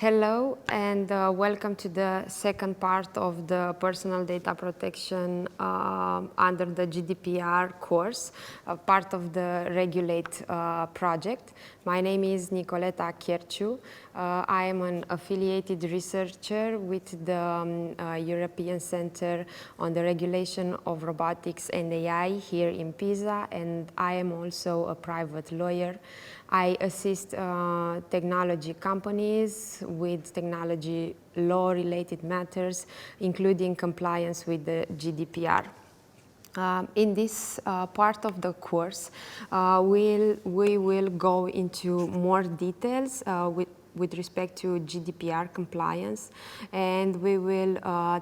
Hello and welcome to the second part of the personal data protection under the GDPR course, part of the Regulate project. My name is Nicoleta Chierciu. I am an affiliated researcher with the European Center on the Regulation of Robotics and AI here in Pisa, and I am also a private lawyer. I assist technology companies with technology law-related matters, including compliance with the GDPR. In this part of the course, we will go into more details with respect to GDPR compliance, and we will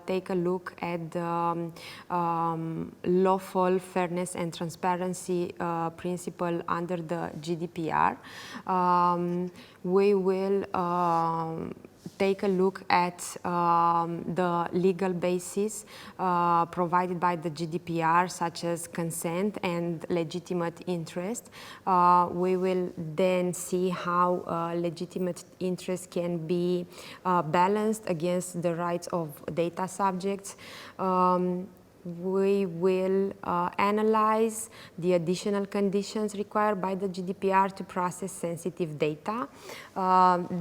take a look at the lawful fairness and transparency principle under the GDPR. We will take a look at the legal basis provided by the GDPR, such as consent and legitimate interest. We will then see how legitimate interest can be balanced against the rights of data subjects. We will analyze the additional conditions required by the GDPR to process sensitive data.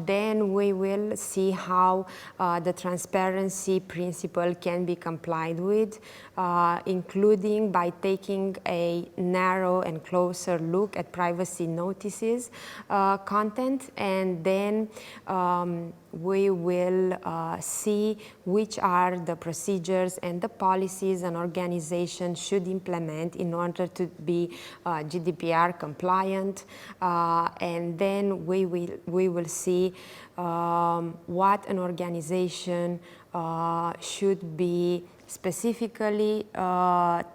Then we will see how the transparency principle can be complied with, including by taking a narrow and closer look at privacy notices content, and then we will see which are the procedures and the policies an organization should implement in order to be GDPR compliant, and then we will see what an organization should be specifically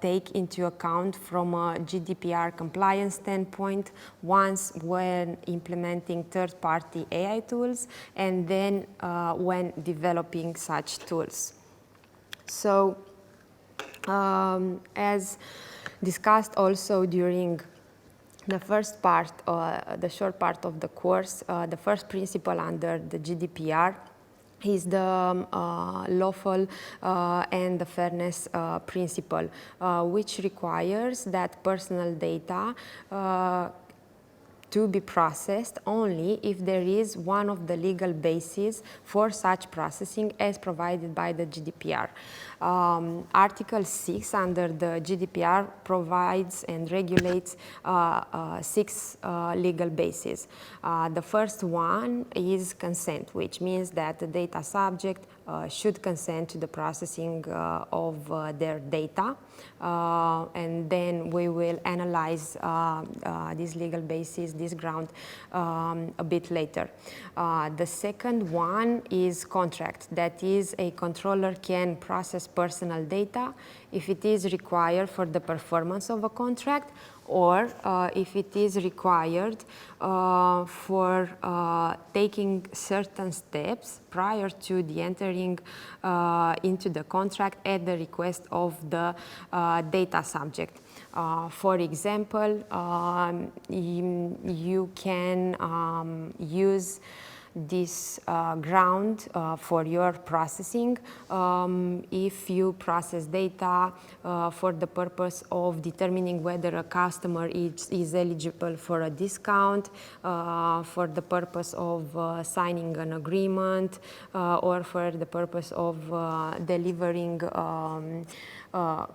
take into account from a GDPR compliance standpoint once when implementing third-party AI tools, and then when developing such tools. So, as discussed also during the first part, the short part of the course, the first principle under the GDPR is the lawful and the fairness principle, which requires that personal data to be processed only if there is one of the legal bases for such processing as provided by the GDPR. Article 6 under the GDPR provides and regulates 6 legal bases. The first one is consent, which means that the data subject should consent to the processing of their data, and then we will analyze these legal bases, this ground, a bit later. The second one is contract. That is, a controller can process personal data if it is required for the performance of a contract, or if it is required for taking certain steps prior to the entering into the contract at the request of the data subject. For example, you can use this ground for your processing if you process data for the purpose of determining whether a customer is eligible for a discount, for the purpose of signing an agreement, or for the purpose of delivering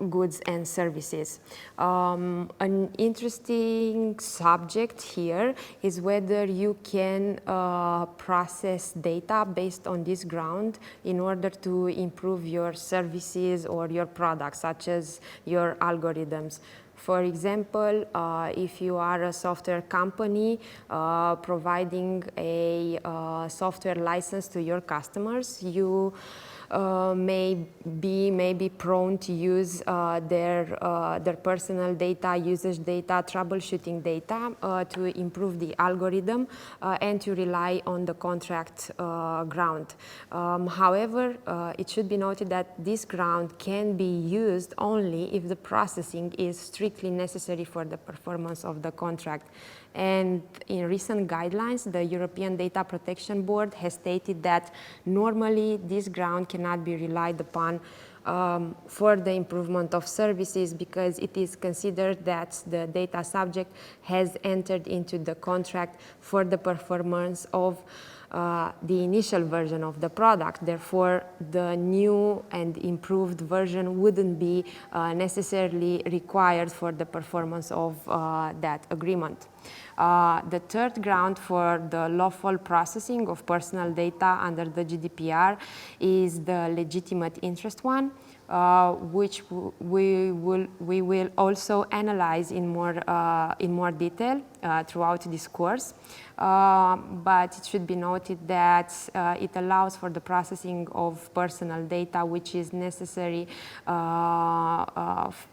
goods and services. An interesting subject here is whether you can process data based on this ground in order to improve your services or your products, such as your algorithms. For example, if you are a software company providing a software license to your customers, you may be prone to use their personal data, usage data, troubleshooting data to improve the algorithm and to rely on the contract ground. However, it should be noted that this ground can be used only if the processing is strictly necessary for the performance of the contract. And in recent guidelines, the European Data Protection Board has stated that normally this ground cannot be relied upon for the improvement of services because it is considered that the data subject has entered into the contract for the performance of the initial version of the product. Therefore, the new and improved version wouldn't be necessarily required for the performance of that agreement. The third ground for the lawful processing of personal data under the GDPR is the legitimate interest one, which we will also analyze in more detail throughout this course. But it should be noted that it allows for the processing of personal data which is necessary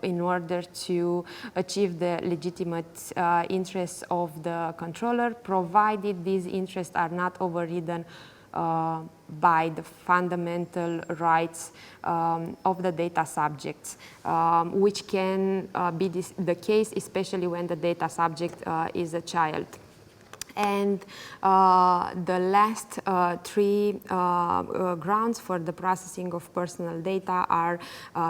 in order to achieve the legitimate interests of the controller, provided these interests are not overridden by the fundamental rights of the data subjects, which can be the case especially when the data subject is a child. And the last three grounds for the processing of personal data are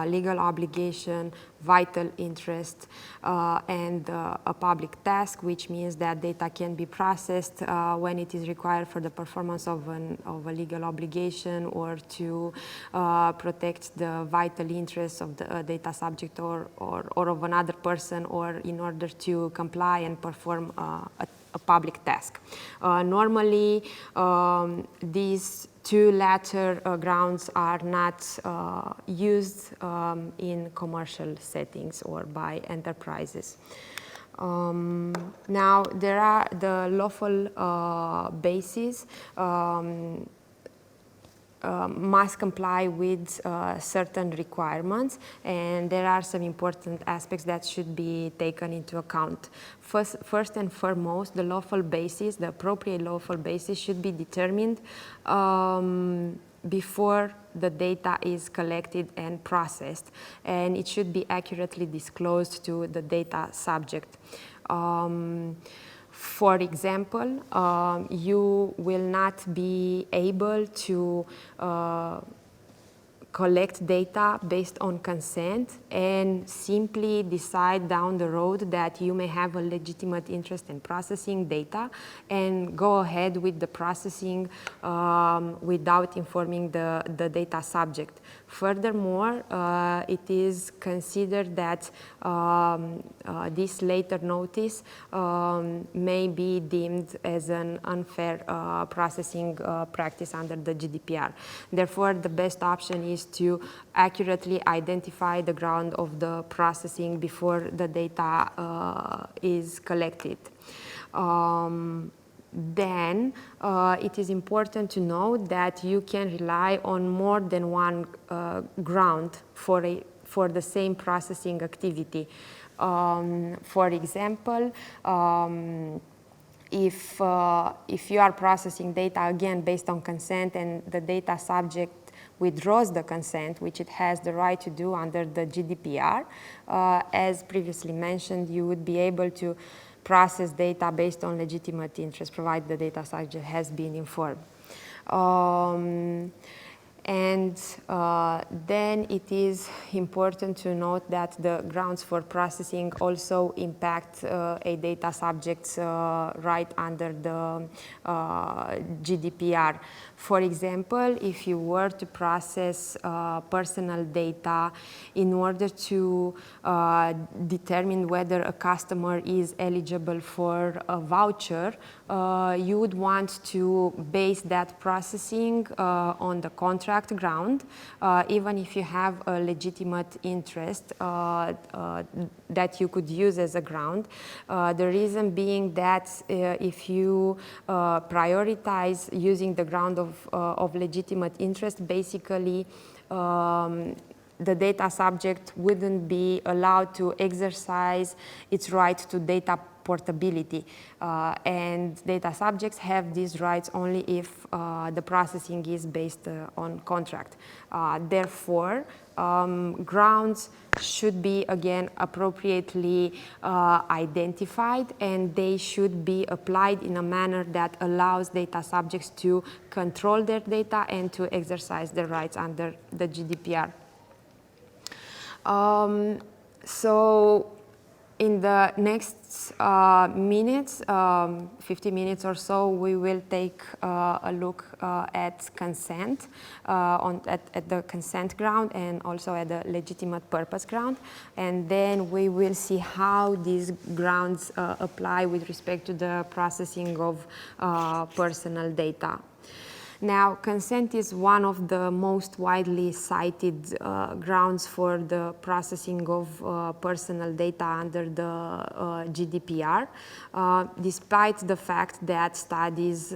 legal obligation, vital interest, and a public task, which means that data can be processed when it is required for the performance of a legal obligation or to protect the vital interests of the data subject or of another person, or in order to comply and perform a public task. Normally, these two latter grounds are not used in commercial settings or by enterprises. Now, there are the lawful bases must comply with certain requirements, and there are some important aspects that should be taken into account. First and foremost, the lawful basis, the appropriate lawful basis should be determined before the data is collected and processed, and it should be accurately disclosed to the data subject. For example, you will not be able to collect data based on consent and simply decide down the road that you may have a legitimate interest in processing data and go ahead with the processing without informing the data subject. Furthermore, it is considered that this later notice may be deemed as an unfair processing practice under the GDPR. Therefore, the best option is to accurately identify the ground of the processing before the data is collected. Then it is important to note that you can rely on more than one ground for the same processing activity. For example, if you are processing data again based on consent and the data subject withdraws the consent, which it has the right to do under the GDPR, as previously mentioned, you would be able to process data based on legitimate interest, provided the data subject has been informed. And then it is important to note that the grounds for processing also impact a data subject's right under the GDPR. For example, if you were to process personal data in order to determine whether a customer is eligible for a voucher, you would want to base that processing on the contract contract ground, even if you have a legitimate interest that you could use as a ground. The reason being that if you prioritize using the ground of legitimate interest, basically the data subject wouldn't be allowed to exercise its right to data portability. And data subjects have these rights only if the processing is based on contract. Therefore, grounds should be, again, appropriately identified, and they should be applied in a manner that allows data subjects to control their data and to exercise their rights under the GDPR. So in the next minutes, 50 minutes or so, we will take a look at consent, at the consent ground, and also at the legitimate purpose ground. And then we will see how these grounds apply with respect to the processing of personal data. Now, consent is one of the most widely cited grounds for the processing of personal data under the GDPR, despite the fact that studies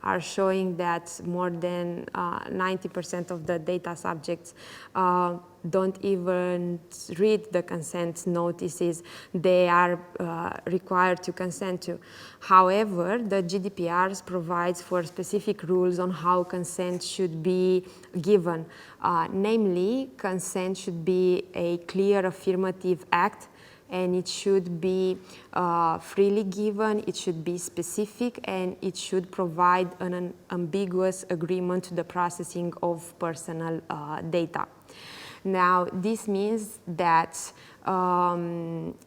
are showing that more than 90% of the data subjects don't even read the consent notices they are required to consent to. However, the GDPR provides for specific rules on how consent should be given. Namely, consent should be a clear affirmative act, and it should be freely given, it should be specific, and it should provide an ambiguous agreement to the processing of personal data. Now, this means that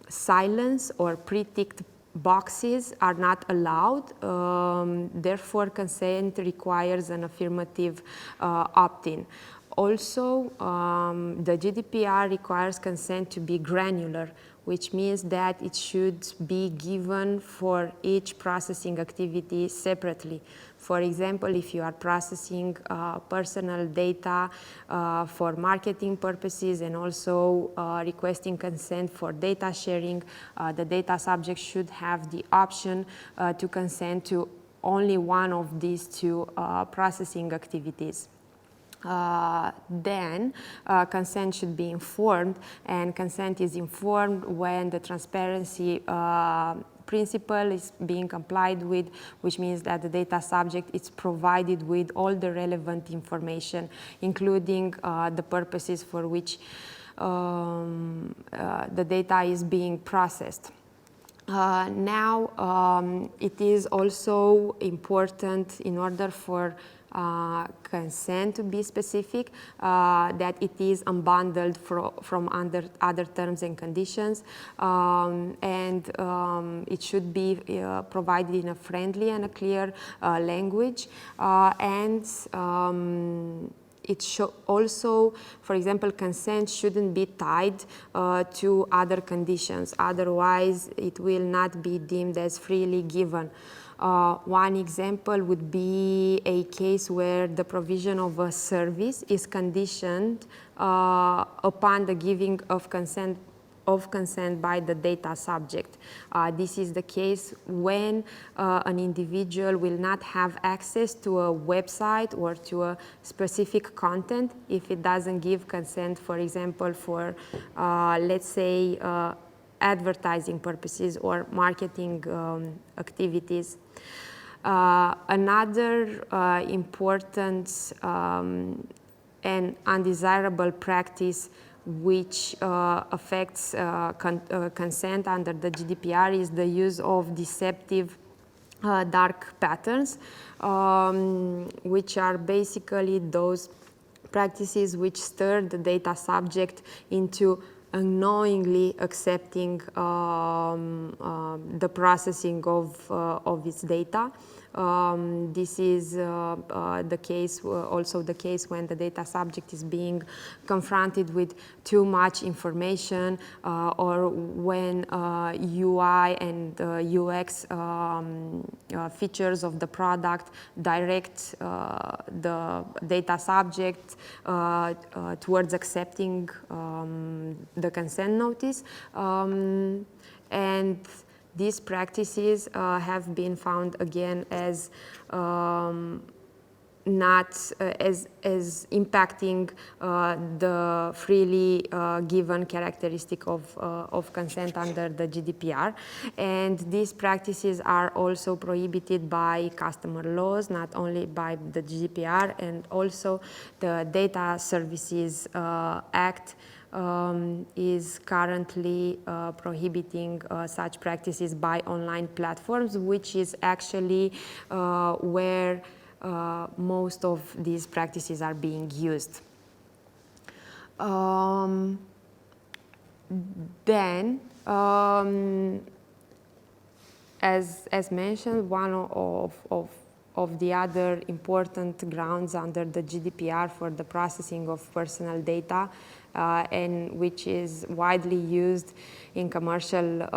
silence or pre-ticked boxes are not allowed. Therefore, consent requires an affirmative opt-in. Also, the GDPR requires consent to be granular, which means that it should be given for each processing activity separately. For example, if you are processing personal data for marketing purposes and also requesting consent for data sharing, the data subject should have the option to consent to only one of these two processing activities. Then consent should be informed, and consent is informed when the transparency principle is being complied with, which means that the data subject is provided with all the relevant information, including the purposes for which the data is being processed. Now, it is also important, in order for consent to be specific, that it is unbundled from other terms and conditions, and it should be provided in a friendly and a clear language, and it should also, for example, consent shouldn't be tied to other conditions, otherwise it will not be deemed as freely given. One example would be a case where the provision of a service is conditioned upon the giving of consent by the data subject. This is the case when an individual will not have access to a website or to a specific content if it doesn't give consent, for example, for let's say advertising purposes or marketing activities. Another important and undesirable practice which affects consent under the GDPR is the use of deceptive dark patterns, which are basically those practices which stir the data subject into unknowingly accepting the processing of its data. This is the case, also the case when the data subject is being confronted with too much information, or when UI and UX features of the product direct the data subject towards accepting the consent notice. And these practices have been found again as not as impacting the freely given characteristic of consent under the GDPR. And these practices are also prohibited by customer laws, not only by the GDPR, and also the Data Services Act is currently prohibiting such practices by online platforms, which is actually where most of these practices are being used. Then, as mentioned, one of the other important grounds under the GDPR for the processing of personal data, and which is widely used in commercial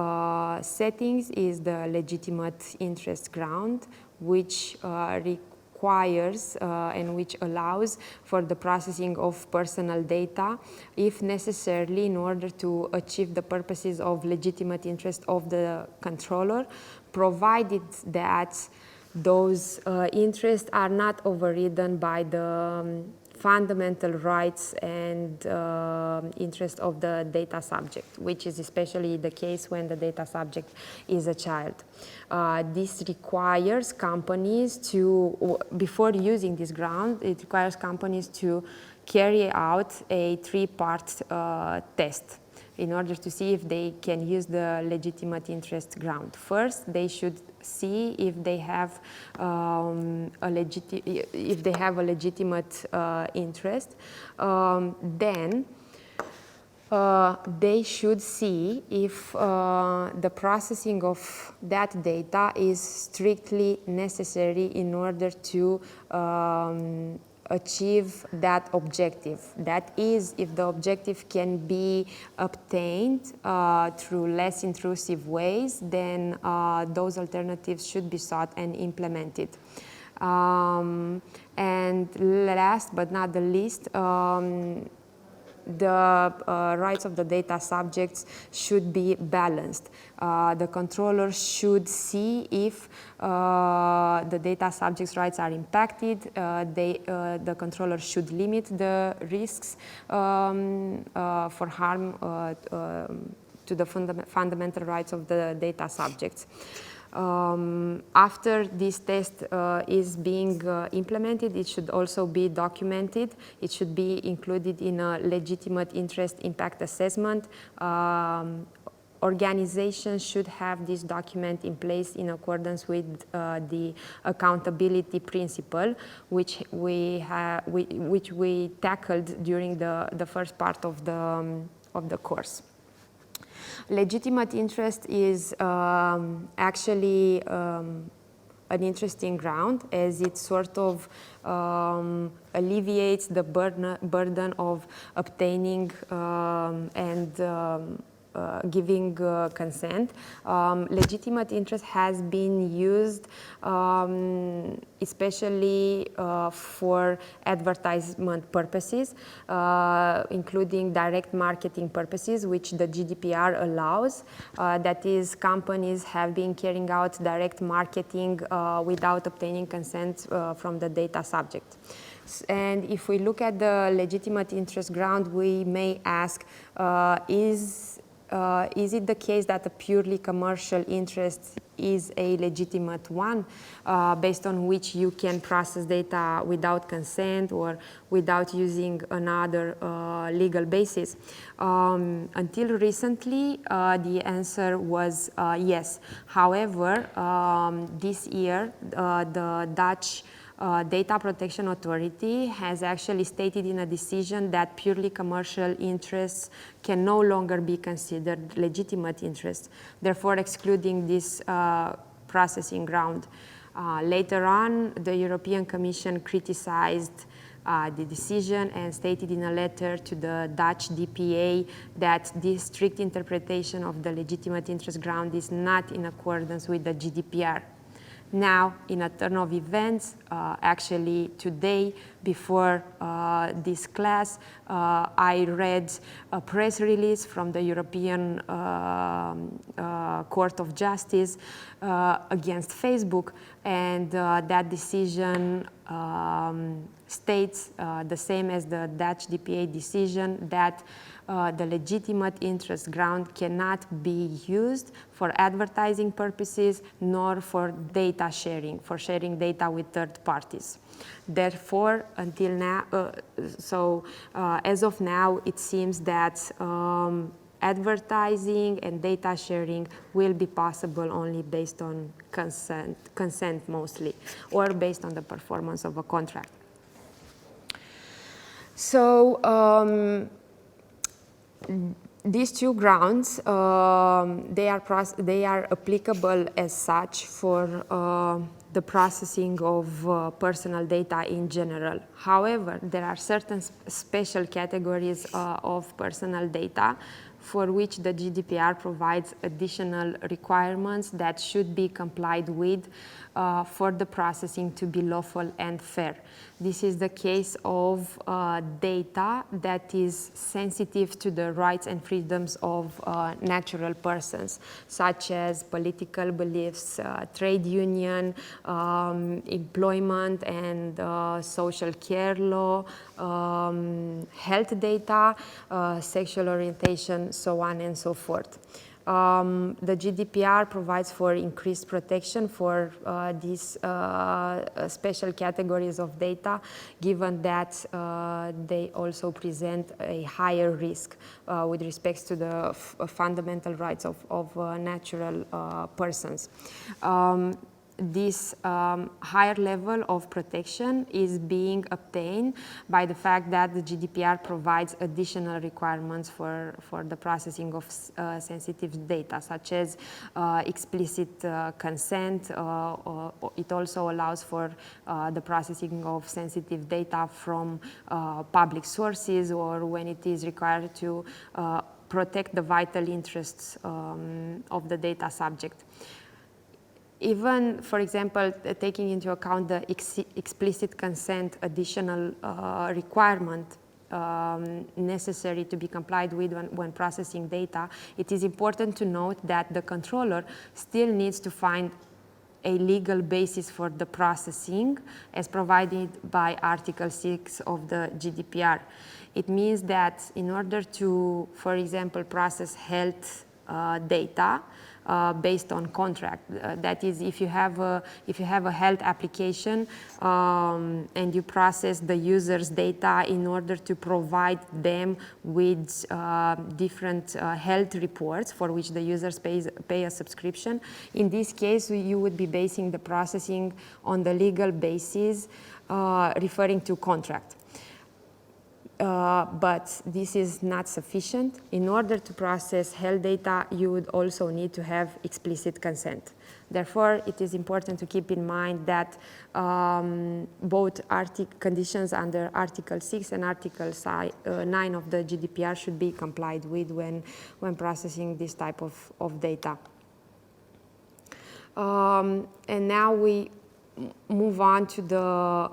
settings, is the legitimate interest ground, which requires and which allows for the processing of personal data, if necessarily, in order to achieve the purposes of legitimate interest of the controller, provided that those interests are not overridden by the fundamental rights and interest of the data subject, which is especially the case when the data subject is a child. This requires companies to, before using this ground, it requires companies to carry out a three-part test in order to see if they can use the legitimate interest ground. First, they should see if they have a legitimate interest. Then they should see if the processing of that data is strictly necessary in order to achieve that objective. That is, if the objective can be obtained through less intrusive ways, then those alternatives should be sought and implemented. And last but not the least, the rights of the data subjects should be balanced. The controller should see if the data subjects' rights are impacted. The controller should limit the risks for harm to the fundamental rights of the data subjects. After this test is being implemented, it should also be documented. It should be included in a legitimate interest impact assessment. Organizations should have this document in place in accordance with the accountability principle, which we tackled during the first part of the course. Legitimate interest is actually an interesting ground, as it sort of alleviates the burden of obtaining and giving consent. Legitimate interest has been used especially for advertisement purposes, including direct marketing purposes, which the GDPR allows. That is, companies have been carrying out direct marketing without obtaining consent from the data subject. And if we look at the legitimate interest ground, we may ask, is it the case that a purely commercial interest is a legitimate one, based on which you can process data without consent or without using another legal basis? Until recently, the answer was yes. However, this year, the Dutch Data Protection Authority has actually stated in a decision that purely commercial interests can no longer be considered legitimate interests, therefore excluding this processing ground. Later on, the European Commission criticized the decision and stated in a letter to the Dutch DPA that this strict interpretation of the legitimate interest ground is not in accordance with the GDPR. Now, in a turn of events, actually today, before this class, I read a press release from the European Court of Justice against Facebook, and that decision states the same as the Dutch DPA decision, that the legitimate interest ground cannot be used for advertising purposes nor for data sharing, for sharing data with third parties. Therefore, until now, as of now, it seems that advertising and data sharing will be possible only based on consent mostly, or based on the performance of a contract. So these two grounds, they are applicable as such for the processing of personal data in general. However, there are certain special categories of personal data for which the GDPR provides additional requirements that should be complied with for the processing to be lawful and fair. This is the case of data that is sensitive to the rights and freedoms of natural persons, such as political beliefs, trade union, employment and social care law, health data, sexual orientation, so on and so forth. The GDPR provides for increased protection for these special categories of data, given that they also present a higher risk with respect to the fundamental rights of natural persons. This higher level of protection is being obtained by the fact that the GDPR provides additional requirements for the processing of sensitive data, such as explicit consent. It also allows for the processing of sensitive data from public sources, or when it is required to protect the vital interests of the data subject. Even, for example, taking into account the explicit consent additional requirement necessary to be complied with when processing data, it is important to note that the controller still needs to find a legal basis for the processing as provided by Article 6 of the GDPR. It means that in order to, for example, process health data, based on contract. That is, if you have a health application and you process the user's data in order to provide them with different health reports for which the users pay a subscription. In this case, you would be basing the processing on the legal basis referring to contract. But this is not sufficient. In order to process health data, you would also need to have explicit consent. Therefore, it is important to keep in mind that both conditions under Article 6 and Article 9 of the GDPR should be complied with when processing this type of data. And now we move on to the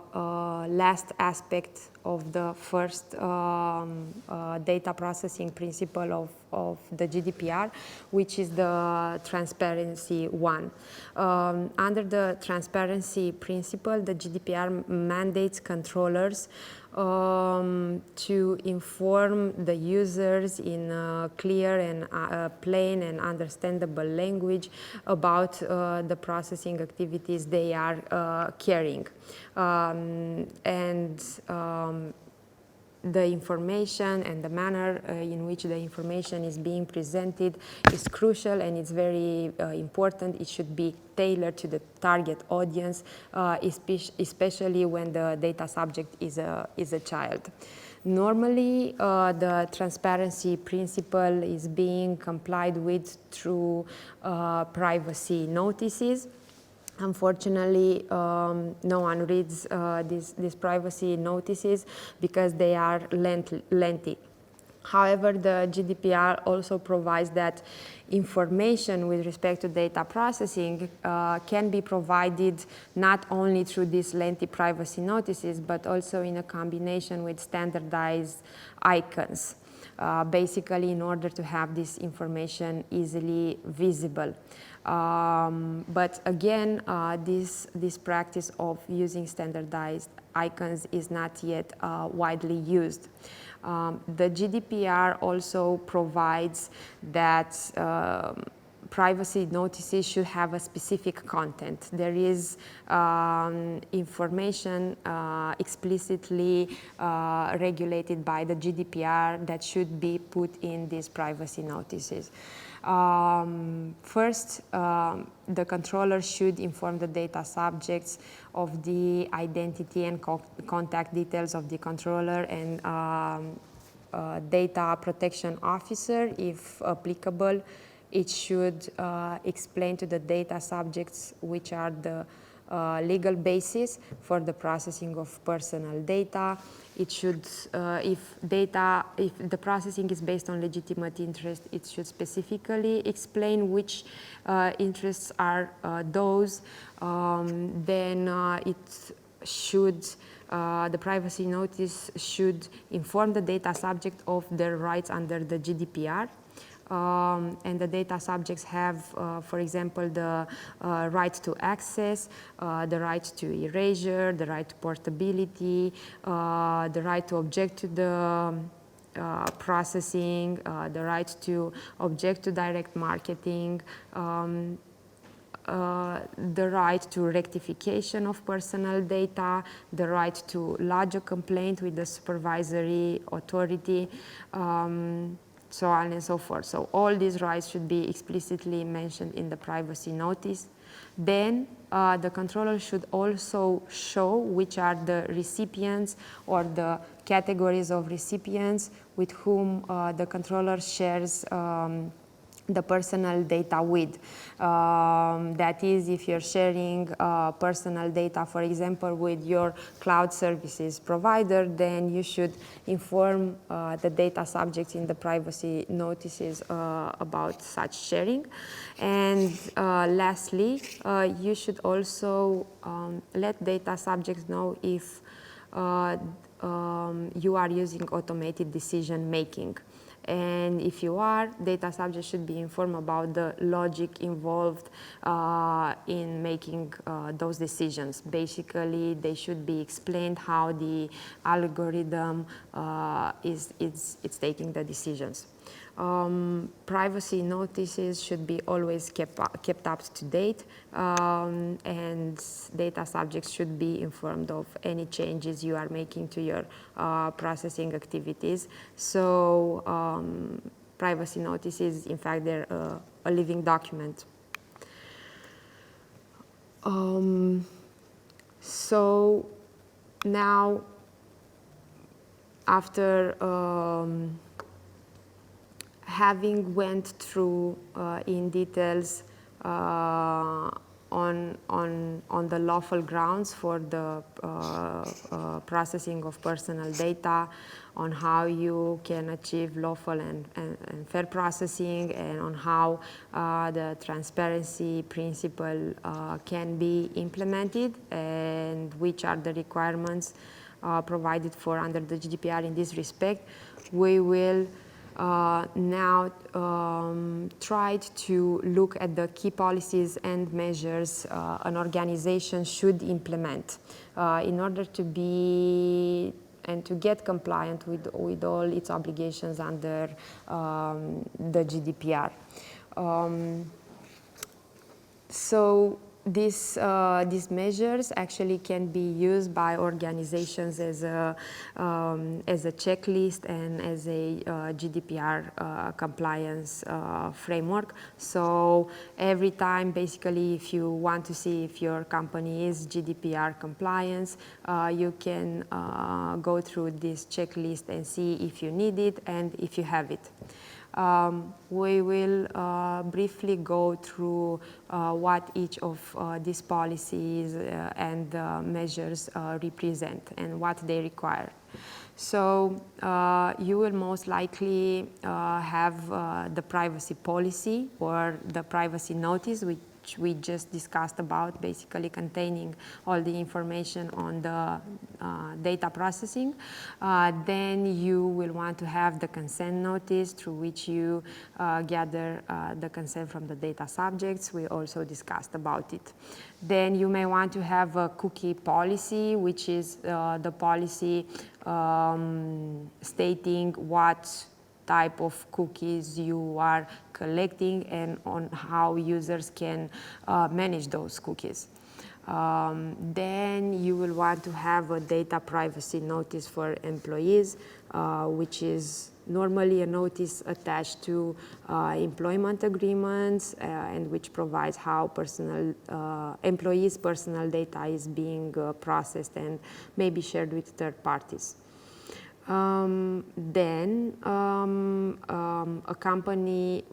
last aspect of the first data processing principle of the GDPR, which is the transparency one. Under the transparency principle, the GDPR mandates controllers to inform the users in a clear and plain and understandable language about the processing activities they are carrying. The information and the manner in which the information is being presented is crucial, and it's very important. It should be tailored to the target audience, especially when the data subject is a child. Normally, the transparency principle is being complied with through privacy notices. Unfortunately, no one reads these privacy notices because they are lengthy. However, the GDPR also provides that information with respect to data processing can be provided not only through these lengthy privacy notices, but also in a combination with standardized icons, basically in order to have this information easily visible. But again, this practice of using standardized icons is not yet widely used. The GDPR also provides that privacy notices should have a specific content. There is information explicitly regulated by the GDPR that should be put in these privacy notices. First, the controller should inform the data subjects of the identity and contact details of the controller and data protection officer, if applicable. It should explain to the data subjects which are the legal basis for the processing of personal data. It should, if the processing is based on legitimate interest, it should specifically explain which interests are those. Then it should, the privacy notice should inform the data subject of their rights under the GDPR. And the data subjects have, for example, the right to access, the right to erasure, the right to portability, the right to object to the processing, the right to object to direct marketing, the right to rectification of personal data, the right to lodge a complaint with the supervisory authority, so on and so forth. So all these rights should be explicitly mentioned in the privacy notice. Then the controller should also show which are the recipients or the categories of recipients with whom the controller shares the personal data with. That is, if you're sharing personal data, for example, with your cloud services provider, then you should inform the data subjects in the privacy notices about such sharing. And lastly, you should also let data subjects know if you are using automated decision making. And if you are, data subjects should be informed about the logic involved in making those decisions. Basically, they should be explained how the algorithm is taking the decisions. Privacy notices should be always kept up to date, and data subjects should be informed of any changes you are making to your processing activities. So privacy notices, in fact, they're a living document. So now, after having went through in details on the lawful grounds for the processing of personal data, on how you can achieve lawful and fair processing, and on how the transparency principle can be implemented, and which are the requirements provided for under the GDPR in this respect, we will now tried to look at the key policies and measures an organization should implement in order to be and to get compliant with all its obligations under the GDPR. So these measures actually can be used by organizations as a checklist and as a GDPR compliance framework. So every time, basically, if you want to see if your company is GDPR compliance, you can go through this checklist and see if you need it and if you have it. we will briefly go through what each of these policies and measures represent and what they require. So you will most likely have the privacy policy or the privacy notice, which we just discussed about, basically containing all the information on the data processing. Then you will want to have the consent notice through which you gather the consent from the data subjects. We also discussed about it. Then you may want to have a cookie policy, which is the policy stating what type of cookies you are collecting and on how users can manage those cookies. Then you will want to have a data privacy notice for employees, which is normally a notice attached to employment agreements and which provides how employees' personal data is being processed and may be shared with third parties. Then a company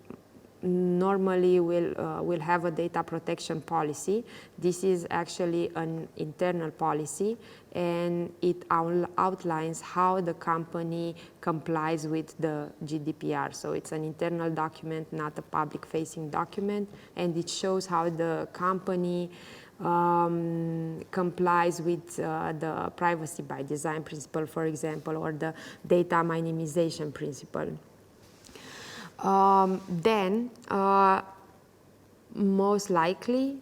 normally will have a data protection policy. This is actually an internal policy, and it outlines how the company complies with the GDPR. So it's an internal document, not a public-facing document, and it shows how the company complies with the privacy by design principle, for example, or the data minimization principle. Then, most likely,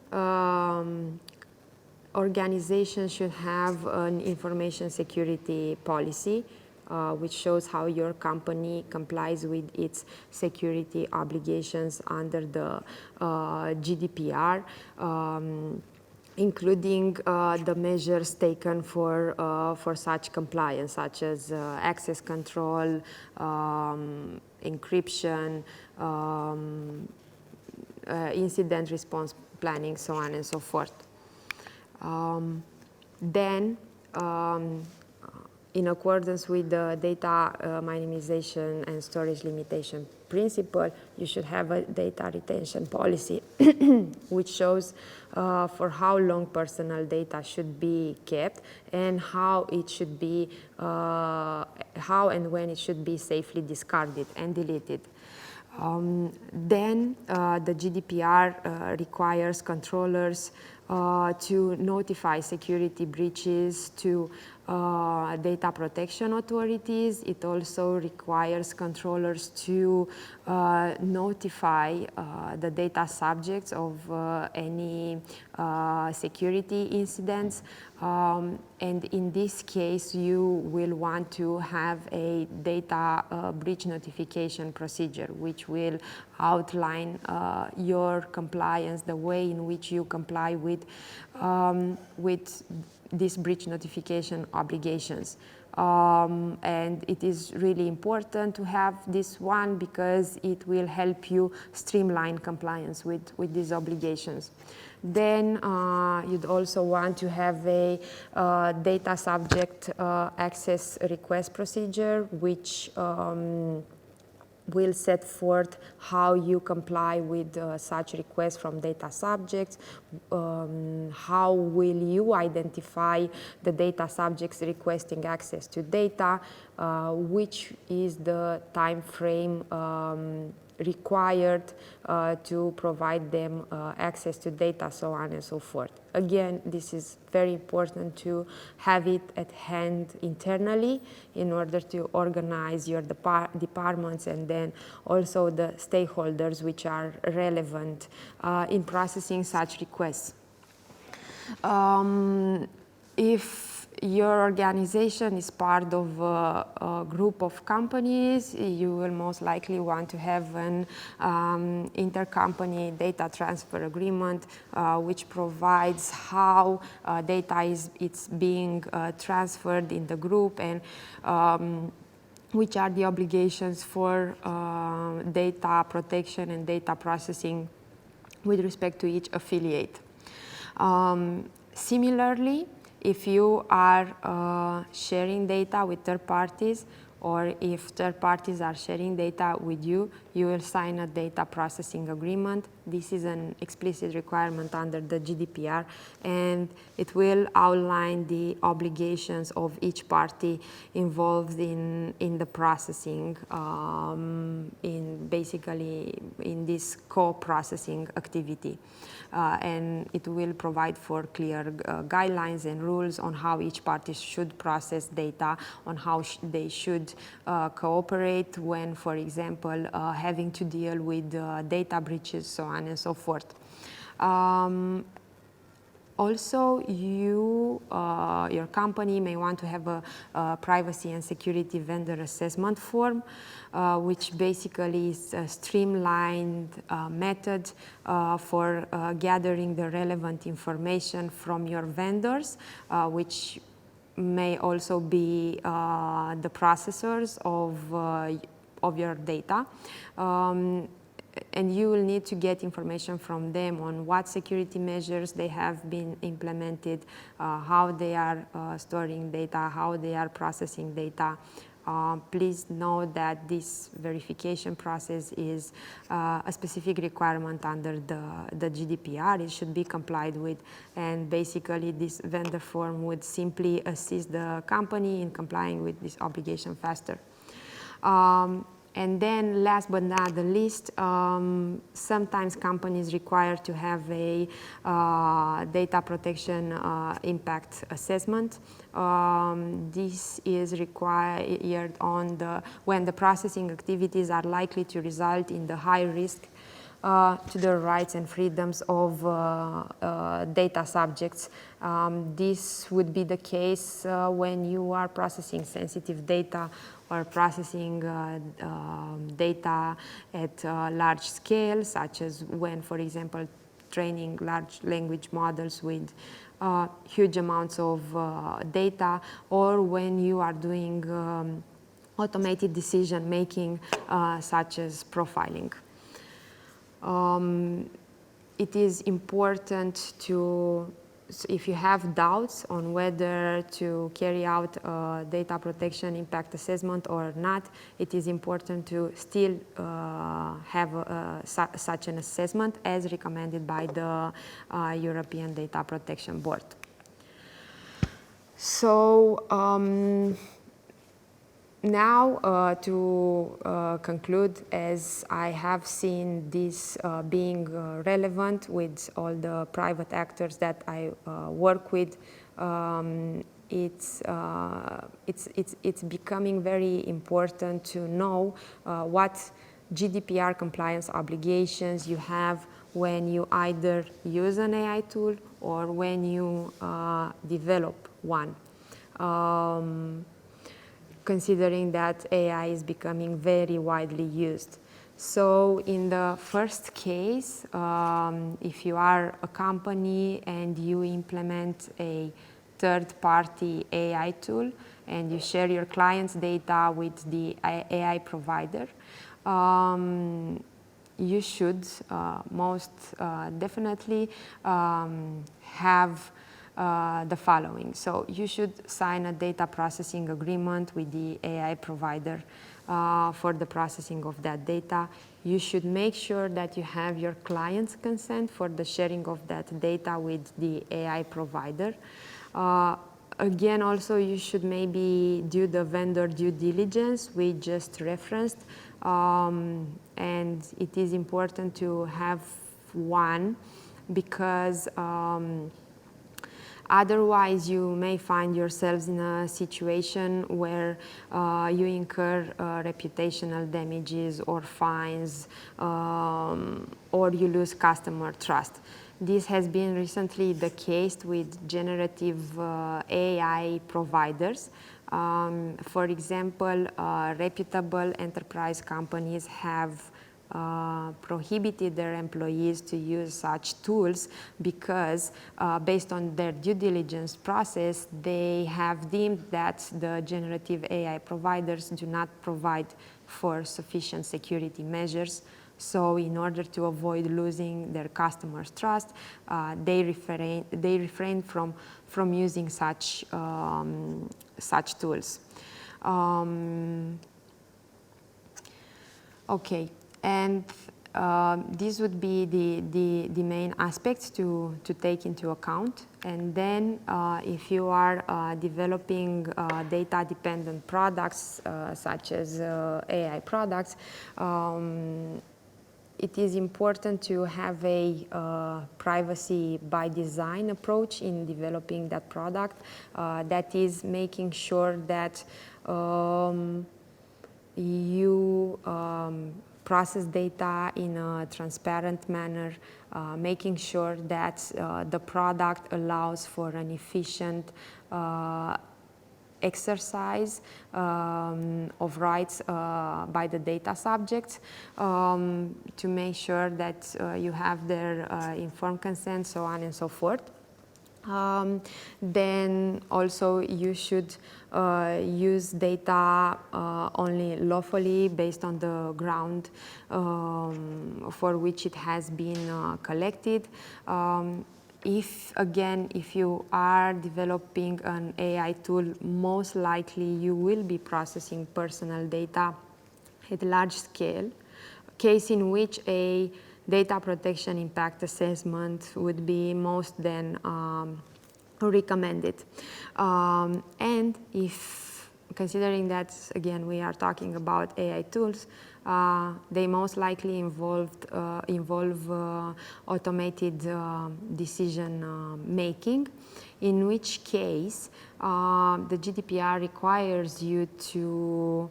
organizations should have an information security policy, which shows how your company complies with its security obligations under the GDPR. Including the measures taken for such compliance, such as access control, encryption, incident response planning, so on and so forth. Then, in accordance with the data minimization and storage limitation principle, you should have a data retention policy which shows for how long personal data should be kept and how it should be, how and when it should be safely discarded and deleted. Then the GDPR requires controllers to notify security breaches to data protection authorities. It also requires controllers to notify the data subjects of any security incidents. And in this case, you will want to have a data breach notification procedure, which will outline your compliance, the way in which you comply with these breach notification obligations. And it is really important to have this one because it will help you streamline compliance with these obligations. Then you'd also want to have a data subject access request procedure, which will set forth how you comply with such requests from data subjects, how will you identify the data subjects requesting access to data, which is the time frame required to provide them access to data, so on and so forth. Again, this is very important to have it at hand internally in order to organize your departments and then also the stakeholders which are relevant in processing such requests. If your organization is part of a group of companies, you will most likely want to have an intercompany data transfer agreement, which provides how data is being transferred in the group and which are the obligations for data protection and data processing with respect to each affiliate. Similarly, if you are sharing data with third parties or if third parties are sharing data with you, you will sign a data processing agreement. This is an explicit requirement under the GDPR, and it will outline the obligations of each party involved in the processing, in this co-processing activity. And it will provide for clear guidelines and rules on how each party should process data, on how they should cooperate when, for example, having to deal with data breaches, so on and so forth. Also, your company may want to have a privacy and security vendor assessment form, which basically is a streamlined method for gathering the relevant information from your vendors, which may also be the processors of your data. And you will need to get information from them on what security measures they have been implemented, how they are storing data, how they are processing data. Please know that this verification process is a specific requirement under the GDPR. It should be complied with, and basically this vendor form would simply assist the company in complying with this obligation faster. And then last but not the least, sometimes companies require to have a data protection impact assessment. This is required when the processing activities are likely to result in the high risk to the rights and freedoms of data subjects. This would be the case when you are processing sensitive data or processing data at large scale, such as when, for example, training large language models with huge amounts of data, or when you are doing automated decision making, such as profiling. It is important to, if you have doubts on whether to carry out a data protection impact assessment or not, it is important to still have such an assessment as recommended by the European Data Protection Board. So now to conclude, as I have seen this being relevant with all the private actors that I work with, it's becoming very important to know what GDPR compliance obligations you have when you either use an AI tool or when you develop one. Considering that AI is becoming very widely used. So in the first case, if you are a company and you implement a third-party AI tool and you share your client's data with the AI provider, you should most definitely have the following. So you should sign a data processing agreement with the AI provider for the processing of that data. You should make sure that you have your client's consent for the sharing of that data with the AI provider. Again, also you should maybe do the vendor due diligence we just referenced, and it is important to have one because otherwise, you may find yourselves in a situation where you incur reputational damages or fines, or you lose customer trust. This has been recently the case with generative AI providers. For example, reputable enterprise companies have prohibited their employees to use such tools because based on their due diligence process, they have deemed that the generative AI providers do not provide for sufficient security measures. So in order to avoid losing their customers' trust, they refrain from using such tools. Okay, and these would be the main aspects to take into account. And then if you are developing data-dependent products such as AI products, it is important to have a privacy by design approach in developing that product. That is making sure that you process data in a transparent manner, making sure that the product allows for an efficient exercise of rights by the data subjects, to make sure that you have their informed consent, so on and so forth. Then also you should use data only lawfully based on the ground for which it has been collected. If you are developing an AI tool, most likely you will be processing personal data at large scale, case in which a data protection impact assessment would be most then recommended. And if, considering that, again, we are talking about AI tools, they most likely involve automated decision making, in which case the GDPR requires you to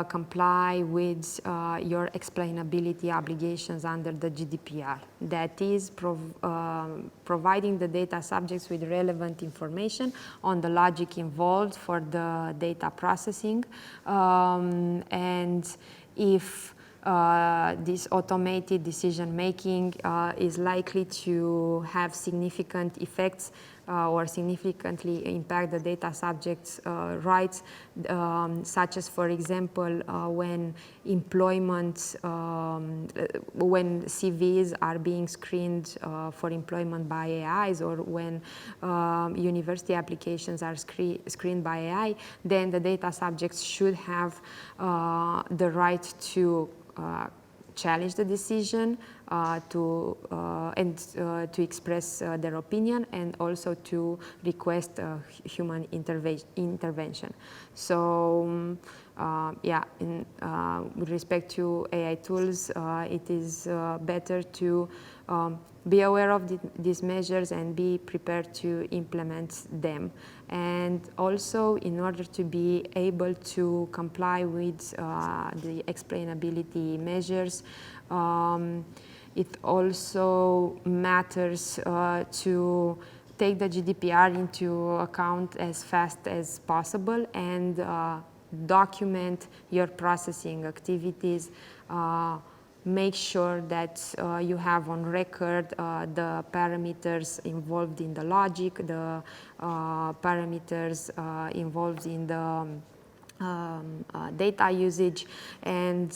comply with your explainability obligations under the GDPR. That is providing the data subjects with relevant information on the logic involved for the data processing, and if this automated decision making is likely to have significant effects or significantly impact the data subject's rights, such as, for example, when employment, when CVs are being screened for employment by AIs, or when university applications are screened by AI, then the data subjects should have the right to challenge the decision, to express their opinion, and also to request human intervention. So with respect to AI tools, it is better to be aware of these measures and be prepared to implement them. And also, in order to be able to comply with the explainability measures, it also matters to take the GDPR into account as fast as possible and document your processing activities. Make sure that you have on record the parameters involved in the logic, the parameters involved in the data usage, and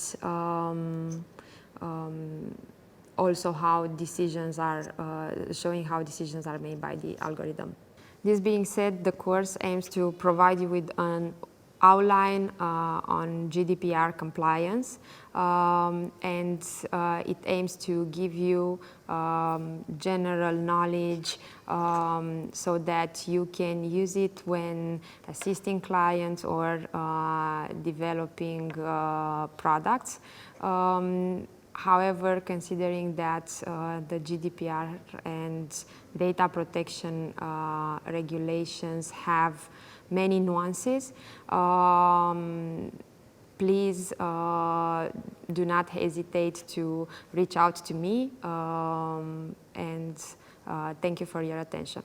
also how decisions are, showing how decisions are made by the algorithm. This being said, the course aims to provide you with an outline on GDPR compliance, and it aims to give you general knowledge so that you can use it when assisting clients or developing products. However, considering that the GDPR and data protection regulations have many nuances, please do not hesitate to reach out to me, and thank you for your attention.